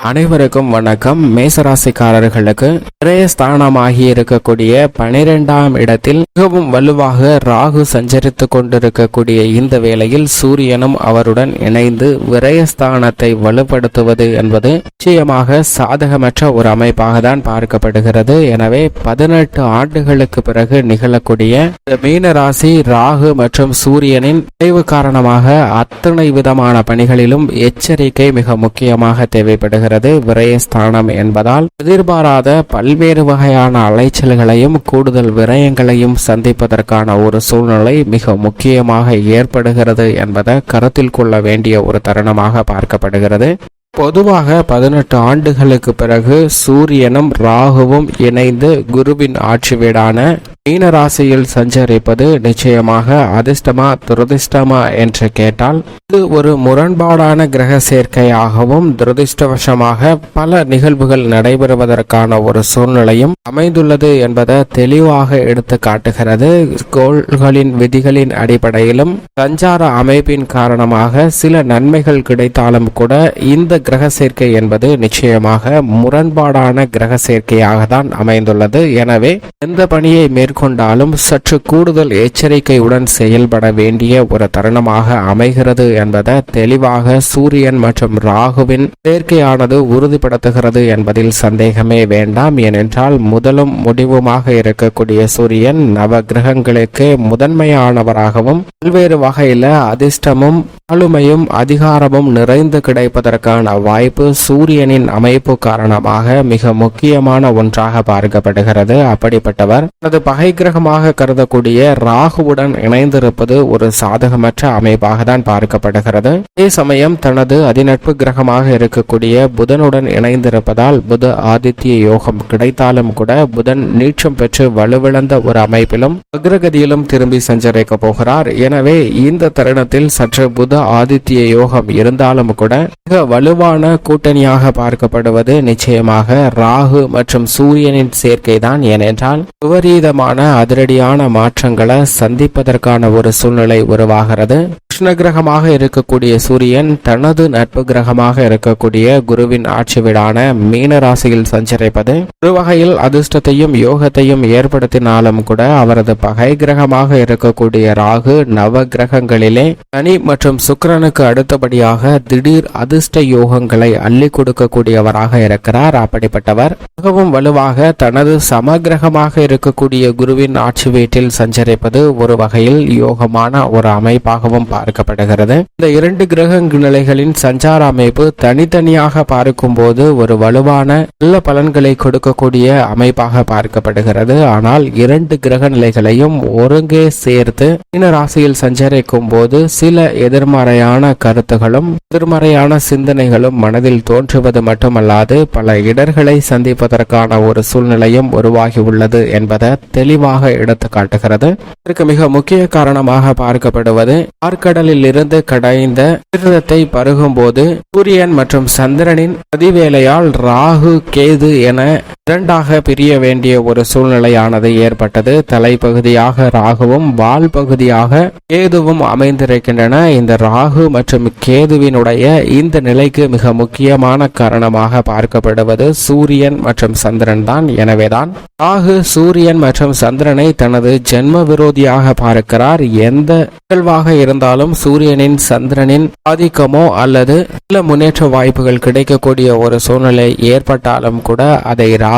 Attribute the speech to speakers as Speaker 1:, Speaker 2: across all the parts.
Speaker 1: அனைவருக்கும் வணக்கம். மேசராசிக்காரர்களுக்கு விரயஸ்தானமாகி இருக்கக்கூடிய 12ஆம் இடத்தில் மிகவும் வலுவாக ராகு சஞ்சரித்து கொண்டிருக்கக்கூடிய இந்த வேளையில் சூரியனும் அவருடன் இணைந்து விரயஸ்தானத்தை வலுப்படுத்துவது என்பது நிச்சயமாக சாதகமற்ற ஒரு அமைப்பாக தான் பார்க்கப்படுகிறது. எனவே 18 ஆண்டுகளுக்கு பிறகு நிகழக்கூடிய மீனராசி ராகு மற்றும் சூரியனின் விளைவு காரணமாக அத்தனை விதமான பணிகளிலும் எச்சரிக்கை மிக முக்கியமாக தேவைப்படுகிறது. விரயஸ்தானம் என்பதால் எதிர்பாராத பல்வேறு வகையான அலைச்சல்களையும் கூடுதல் விரயங்களையும் சந்திப்பதற்கான ஒரு சூழ்நிலை மிக முக்கியமாக ஏற்படுகிறது என்பதை கருத்தில் கொள்ள வேண்டிய ஒரு தருணமாக பார்க்கப்படுகிறது. பொதுவாக 18 ஆண்டுகளுக்கு பிறகு சூரியனும் ராகுவும் இணைந்து குருவின் ஆட்சி வீடான மீனராசியில் சஞ்சரிப்பது நிச்சயமாக அதிர்ஷ்டமா துரதிர்ஷ்டமா என்று கேட்டால் இது ஒரு முரண்பாடான கிரக சேர்க்கையாகவும் துரதிர்ஷ்டவசமாக பல நிகழ்வுகள் நடைபெறுவதற்கான ஒரு சூழ்நிலையும் அமைந்துள்ளது என்பதை தெளிவாக எடுத்து காட்டுகிறது. கோள்களின் விதிகளின் அடிப்படையிலும் சஞ்சார அமைப்பின் காரணமாக சில நன்மைகள் கிடைத்தாலும் கூட இந்த கிரக சேர்க்கை என்பது நிச்சயமாக முரண்பாடான கிரக சேர்க்கையாக தான் அமைந்துள்ளது. எனவே எந்த பணியை மேற்கொண்டாலும் சற்று கூடுதல் எச்சரிக்கையுடன் செயல்பட வேண்டிய ஒரு தருணமாக அமைகிறது என்பதை தெளிவாக சூரியன் மற்றும் ராகுவின் சேர்க்கையானது உறுதிப்படுத்துகிறது என்பதில் சந்தேகமே வேண்டாம். ஏனென்றால் முதலும் முடிவுமாக இருக்கக்கூடிய சூரியன் நவ கிரகங்களுக்கு முதன்மையானவராகவும் பல்வேறு வகையில அதிர்ஷ்டமும் ஆளுமையும் அதிகாரமும் நிறைந்து கிடைப்பதற்கான வாய்ப்பு சூரியனின் அமைப்பு காரணமாக மிக முக்கியமான ஒன்றாக பார்க்கப்படுகிறது. அப்படிப்பட்டவர் தனது பகை கிரகமாக கருதக்கூடிய ராகுவுடன் இணைந்திருப்பது ஒரு சாதகமற்ற அமைப்பாக தான் பார்க்கப்படுகிறது. அதே சமயம் தனது அதிநட்பு கிரகமாக இருக்கக்கூடிய புதனுடன் இணைந்திருப்பதால் புத ஆதித்ய யோகம் கிடைத்தாலும் கூட புதன் நீச்சம் பெற்று வலுவிழந்த ஒரு அமைப்பிலும் அக்ரகதியிலும் திரும்பி சஞ்சரிக்க போகிறார். எனவே இந்த தருணத்தில் சற்று புத ஆதித்ய யோகம் இருந்தாலும் கூட மிக வலுவான கூட்டணியாக பார்க்கப்படுவது நிச்சயமாக ராகு மற்றும் சூரியனின் சேர்க்கை தான். ஏனென்றால் விபரீதமான அதிரடியான மாற்றங்களை சந்திப்பதற்கான ஒரு சூழ்நிலை உருவாகிறது. கிருஷ்ண கிரகமாக இருக்கக்கூடிய சூரியன் தனது நட்பு கிரகமாக இருக்கக்கூடிய குருவின் ஆட்சி வீடான மீன ராசியில் சஞ்சரிப்பது ஒரு வகையில் அதிர்ஷ்டத்தையும் யோகத்தையும் ஏற்படுத்தினாலும் கூட அவரது பகை கிரகமாக இருக்கக்கூடிய ராகு நவ கிரகங்களிலே சனி மற்றும் சுக்கிரனுக்கு அடுத்தபடியாக திடீர் அதிர்ஷ்ட யோகங்களை அள்ளி கொடுக்கக்கூடியவராக இருக்கிறார். அப்படிப்பட்டவர் மிகவும் வலுவாக தனது சமகிரகமாக இருக்கக்கூடிய குருவின் ஆட்சி வீட்டில் சஞ்சரிப்பது ஒரு வகையில் யோகமான ஒரு அமைப்பாகவும் பார்க்கப்படுகிறது. இந்த இரண்டு கிரக நிலைகளின் சஞ்சார அமைப்பு தனித்தனியாக பார்க்கும் போது ஒரு வலுவான நல்ல பலன்களை கொடுக்கக்கூடிய அமைப்பாக பார்க்கப்படுகிறது. ஆனால் இரண்டு கிரக நிலைகளையும் ஒருங்கே சேர்த்து மீன ராசியில் சஞ்சரிக்கும் போது சில எதிர்மறையான கருத்துகளும் எதிர்மறையான சிந்தனைகளும் மனதில் தோன்றுவது மட்டுமல்லாது பல இடர்களை சந்திப்பதற்கான ஒரு சூழ்நிலையும் உருவாகி உள்ளது என்பதை தெளிவாக எடுத்து காட்டுகிறது. இதற்கு மிக முக்கிய காரணமாக பார்க்கப்படுவது ஆழ்கடலில் இருந்து கடைந்த தீர்த்தத்தை பருகும் போது சூரியன் மற்றும் சந்திரனின் அதிவேளையால் ராகு கேது என இரண்டாக பிரிய வேண்டிய ஒரு சூழ்நிலையானது ஏற்பட்டது. தலைப்பகுதியாக ராகுவும் வால் பகுதியாக கேதுவும் அமைந்திருக்கின்றன. இந்த ராகு மற்றும் கேதுவினுடைய இந்த நிலைக்கு மிக முக்கியமான காரணமாக பார்க்கப்படுவது சூரியன் மற்றும் சந்திரன் தான். எனவேதான் ராகு சூரியன் மற்றும் சந்திரனை தனது ஜென்ம விரோதியாக பார்க்கிறார். எந்த நிகழ்வாக இருந்தாலும் சூரியனின் சந்திரனின் ஆதிக்கமோ அல்லது சில முன்னேற்ற வாய்ப்புகள் கிடைக்கக்கூடிய ஒரு சூழ்நிலை ஏற்பட்டாலும் கூட அதை ராகு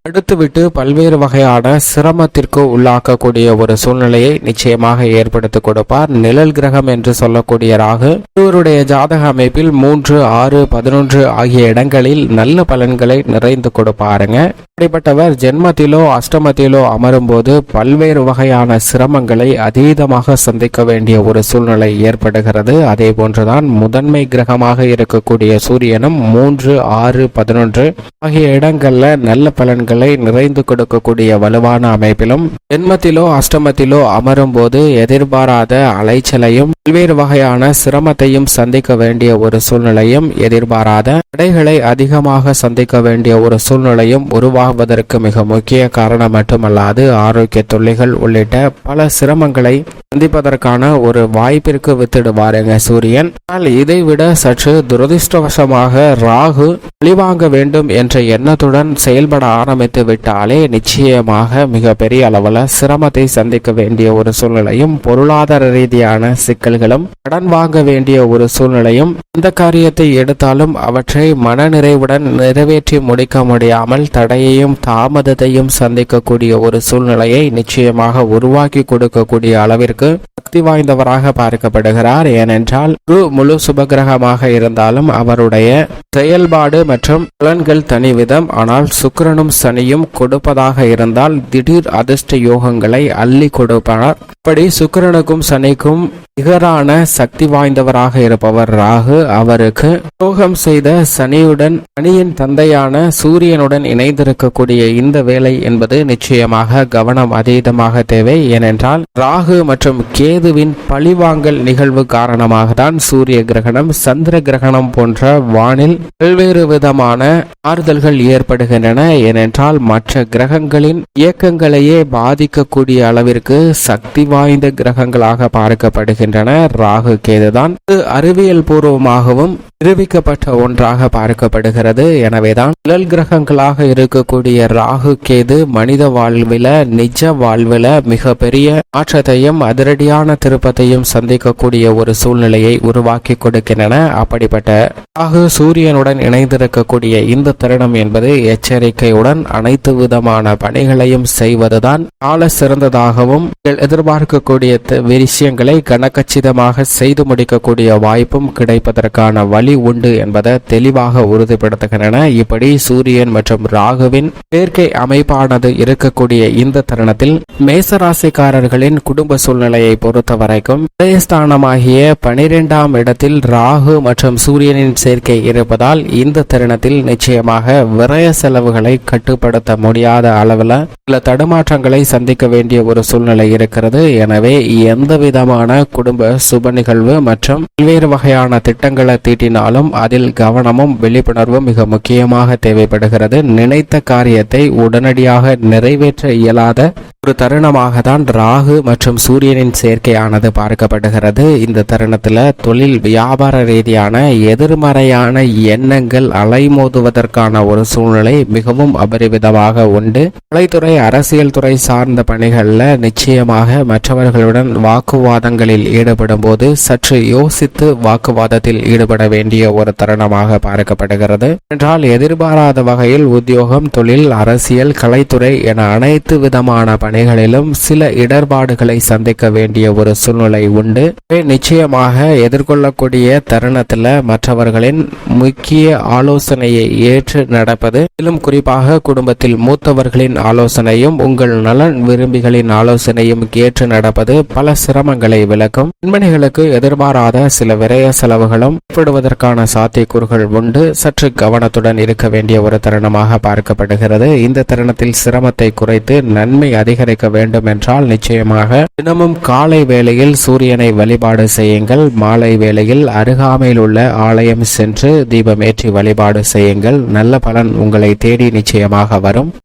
Speaker 1: அடுத்துவிட்டு பல்வேறு வகையான சிரமத்திற்கு உள்ளாக்கக்கூடிய ஒரு சூழ்நிலையை நிச்சயமாக ஏற்படுத்தி கொடுப்பார். நிழல் கிரகம் என்று சொல்லக்கூடிய ராகு இவருடைய ஜாதக அமைப்பில் 3, 6, 11 ஆகிய இடங்களில் நல்ல பலன்களை நிறைந்து கொடுப்பாருங்க. அப்படிப்பட்டவர் ஜென்மத்திலோ அஷ்டமத்திலோ அமரும் போது பல்வேறு வகையான சிரமங்களை அதீதமாக சந்திக்க வேண்டிய ஒரு சூழ்நிலை ஏற்படுகிறது. அதே போன்றுதான் முதன்மை கிரகமாக இருக்கக்கூடிய சூரியனும் 3, 6, 11 ஆகிய இடங்கள்ல நல்ல பலன்களை நிறைந்து கொடுக்கக்கூடிய வலுவான அமைப்பிலும் ஜென்மத்திலோ அஷ்டமத்திலோ அமரும் போது எதிர்பாராத அலைச்சலையும் பல்வேறு வகையான சிரமத்தையும் சந்திக்க வேண்டிய ஒரு சூழ்நிலையும் எதிர்பாராத தடைகளை அதிகமாக சந்திக்க வேண்டிய ஒரு சூழ்நிலையும் உருவாகுவதற்கு மிக முக்கிய காரணம் மட்டுமல்லாது ஆரோக்கிய தொல்லைகள் உள்ளிட்ட பல சிரமங்களை சந்திப்பதற்கான ஒரு வாய்ப்பிற்கு வித்திடுவாருங்க சூரியன். ஆனால் இதைவிட சற்று துரதிருஷ்டவசமாக ராகு பழிவாங்க வேண்டும் என்ற எண்ணத்துடன் செயல்பட ஆரம்பித்து விட்டாலே நிச்சயமாக மிக பெரிய அளவில் சிரமத்தை சந்திக்க வேண்டிய ஒரு சூழ்நிலையும், பொருளாதார ரீதியான சிக்கல்களும், கடன் வாங்க வேண்டிய ஒரு சூழ்நிலையும், இந்த காரியத்தை எடுத்தாலும் அவற்றை மனநிறைவுடன் நிறைவேற்றி முடிக்க முடியாமல் தடையையும் தாமதத்தையும் சந்திக்கக்கூடிய ஒரு சூழ்நிலையை நிச்சயமாக உருவாக்கி கொடுக்கக்கூடிய அளவிற்கு சக்தி வாய்ந்தவராக பார்க்கப்படுகிறார். ஏனென்றால் குரு முழு சுபகிரகமாக இருந்தாலும் அவருடைய செயல்பாடு மற்றும் பலன்கள் தனிவிதம். ஆனால் சுக்கிரனும் சனியும் கொடுப்பதாக இருந்தால் திடீர் அதிர்ஷ்ட யோகங்களை அள்ளி கொடுப்பார். அப்படி சுக்கிரனுக்கும் சனிக்கும் நிகரான சக்தி வாய்ந்தவராக இருப்பவர் ராகு. அவருக்கு துரோகம் செய்த சனியின் தந்தையான சூரியனுடன் இணைந்திருக்கக்கூடிய இந்த வேலை என்பது நிச்சயமாக கவனம் அதீதமாக தேவை. ஏனென்றால் ராகு மற்றும் கேதுவின் பழிவாங்கல் நிகழ்வு காரணமாக தான் சூரிய கிரகணம், சந்திர கிரகணம் போன்ற வானில் பல்வேறு விதமான ஆறுதல்கள் ஏற்படுகின்றன. ஏனென்றால் மற்ற கிரகங்களின் இயக்கங்களையே பாதிக்கக்கூடிய அளவிற்கு சக்தி வாய்ந்த கிரகங்களாக பார்க்கப்படுகின்றன ராகு கேதுதான். அறிவியல் பூர்வமாகவும் நிரூபிக்கப்பட்ட ஒன்றாக பார்க்கப்படுகிறது. எனவேதான் நிழல் கிரகங்களாக இருக்கக்கூடிய ராகு கேது மனித வாழ்வில, நிஜ வாழ்வில மிக பெரிய மாற்றத்தையும் அதிரடியான திருப்பத்தையும் சந்திக்கக்கூடிய ஒரு சூழ்நிலையை உருவாக்கி கொடுக்கின்றன. அப்படிப்பட்ட ராகு சூரியனுடன் இணைந்திருக்கக்கூடிய இந்த தருணம் என்பது எச்சரிக்கையுடன் அனைத்து விதமான பணிகளையும் செய்வதுதான் கால சிறந்ததாகவும், எதிர்பார்க்கக்கூடிய விஷயங்களை கனக்கச்சிதமாக செய்து முடிக்கக்கூடிய வாய்ப்பும் கிடைப்பதற்கான வழி உண்டு என்பதை தெளிவாக உறுதிப்படுத்துகின்றன. இப்படி சூரியன் மற்றும் ராகுவின் சேர்க்கை அமைப்பானது இருக்கக்கூடிய இந்த தருணத்தில் மேசராசிக்காரர்களின் குடும்ப சூழ்நிலையை பொறுத்த வரைக்கும் விரயஸ்தானமாகிய 12ஆம் இடத்தில் ராகு மற்றும் சூரியனின் சேர்க்கை இருப்பதால் இந்த தருணத்தில் நிச்சயமாக விரய செலவுகளை கட்டுப்படுத்த முடியாத அளவில் சில தடுமாற்றங்களை சந்திக்க வேண்டிய ஒரு சூழ்நிலை இருக்கிறது. எனவே எந்த விதமான குடும்ப சுப நிகழ்வு மற்றும் பல்வேறு வகையான திட்டங்களை தீட்டினாலும் அதில் கவனமும் விழிப்புணர்வும் மிக முக்கியமாக தேவைப்படுகிறது. நினைத்த காரியத்தை உடனடியாக நிறைவேற்ற இயலாத ஒரு தருணமாக தான் ராகு மற்றும் சூரியனின் சேர்க்கையானது பார்க்கப்படுகிறது. இந்த தருணத்தில் தொழில் வியாபார ரீதியான எதிர்மறையான எண்ணங்கள் அலைமோதுவதற்கான ஒரு சூழ்நிலை மிகவும் அபரிவிதமாக உண்டு. கலைத்துறை, அரசியல் துறை சார்ந்த பணிகளில் நிச்சயமாக மற்றவர்களுடன் வாக்குவாதங்களில் ஈடுபடும் போது சற்று யோசித்து வாக்குவாதத்தில் ஈடுபட வேண்டிய ஒரு தருணமாக பார்க்கப்படுகிறது. என்றால் எதிர்பாராத வகையில் உத்தியோகம், தொழில், அரசியல், கலைத்துறை என அனைத்து விதமான பணிகளிலும் சில இடர்பாடுகளை சந்திக்க வேண்டிய ஒரு சூழ்நிலை உண்டு. நிச்சயமாக எதிர்கொள்ளக்கூடிய தருணத்தில் மற்றவர்களின் முக்கிய ஆலோசனையை ஏற்று நடப்பது, மேலும் குறிப்பாக குடும்பத்தில் மூத்தவர்களின் ஆலோசனையும் உங்கள் நலன் விரும்பிகளின் ஆலோசனையும் ஏற்று நடப்பது பல சிரமங்களை விளக்கும். பெண்மணிகளுக்கு எதிர்பாராத சில விரய செலவுகளும் ஏற்படுவதற்கான சாத்தியக்கூறுகள் உண்டு. சற்று கவனத்துடன் இருக்க வேண்டிய ஒரு தருணமாக பார்க்கப்படுகிறது. இந்த தருணத்தில் சிரமத்தை குறைத்து நன்மை அதிகரிக்க வேண்டும் என்றால் நிச்சயமாக தினமும் காலை வேளையில் சூரியனை வழிபாடு செய்யுங்கள். மாலை வேளையில் அருகாமையில் உள்ள ஆலயம் சென்று தீபமேற்றி வழிபாடு செய்யுங்கள். நல்ல பலன் உங்களை தேடி நிச்சயமாக வரும்.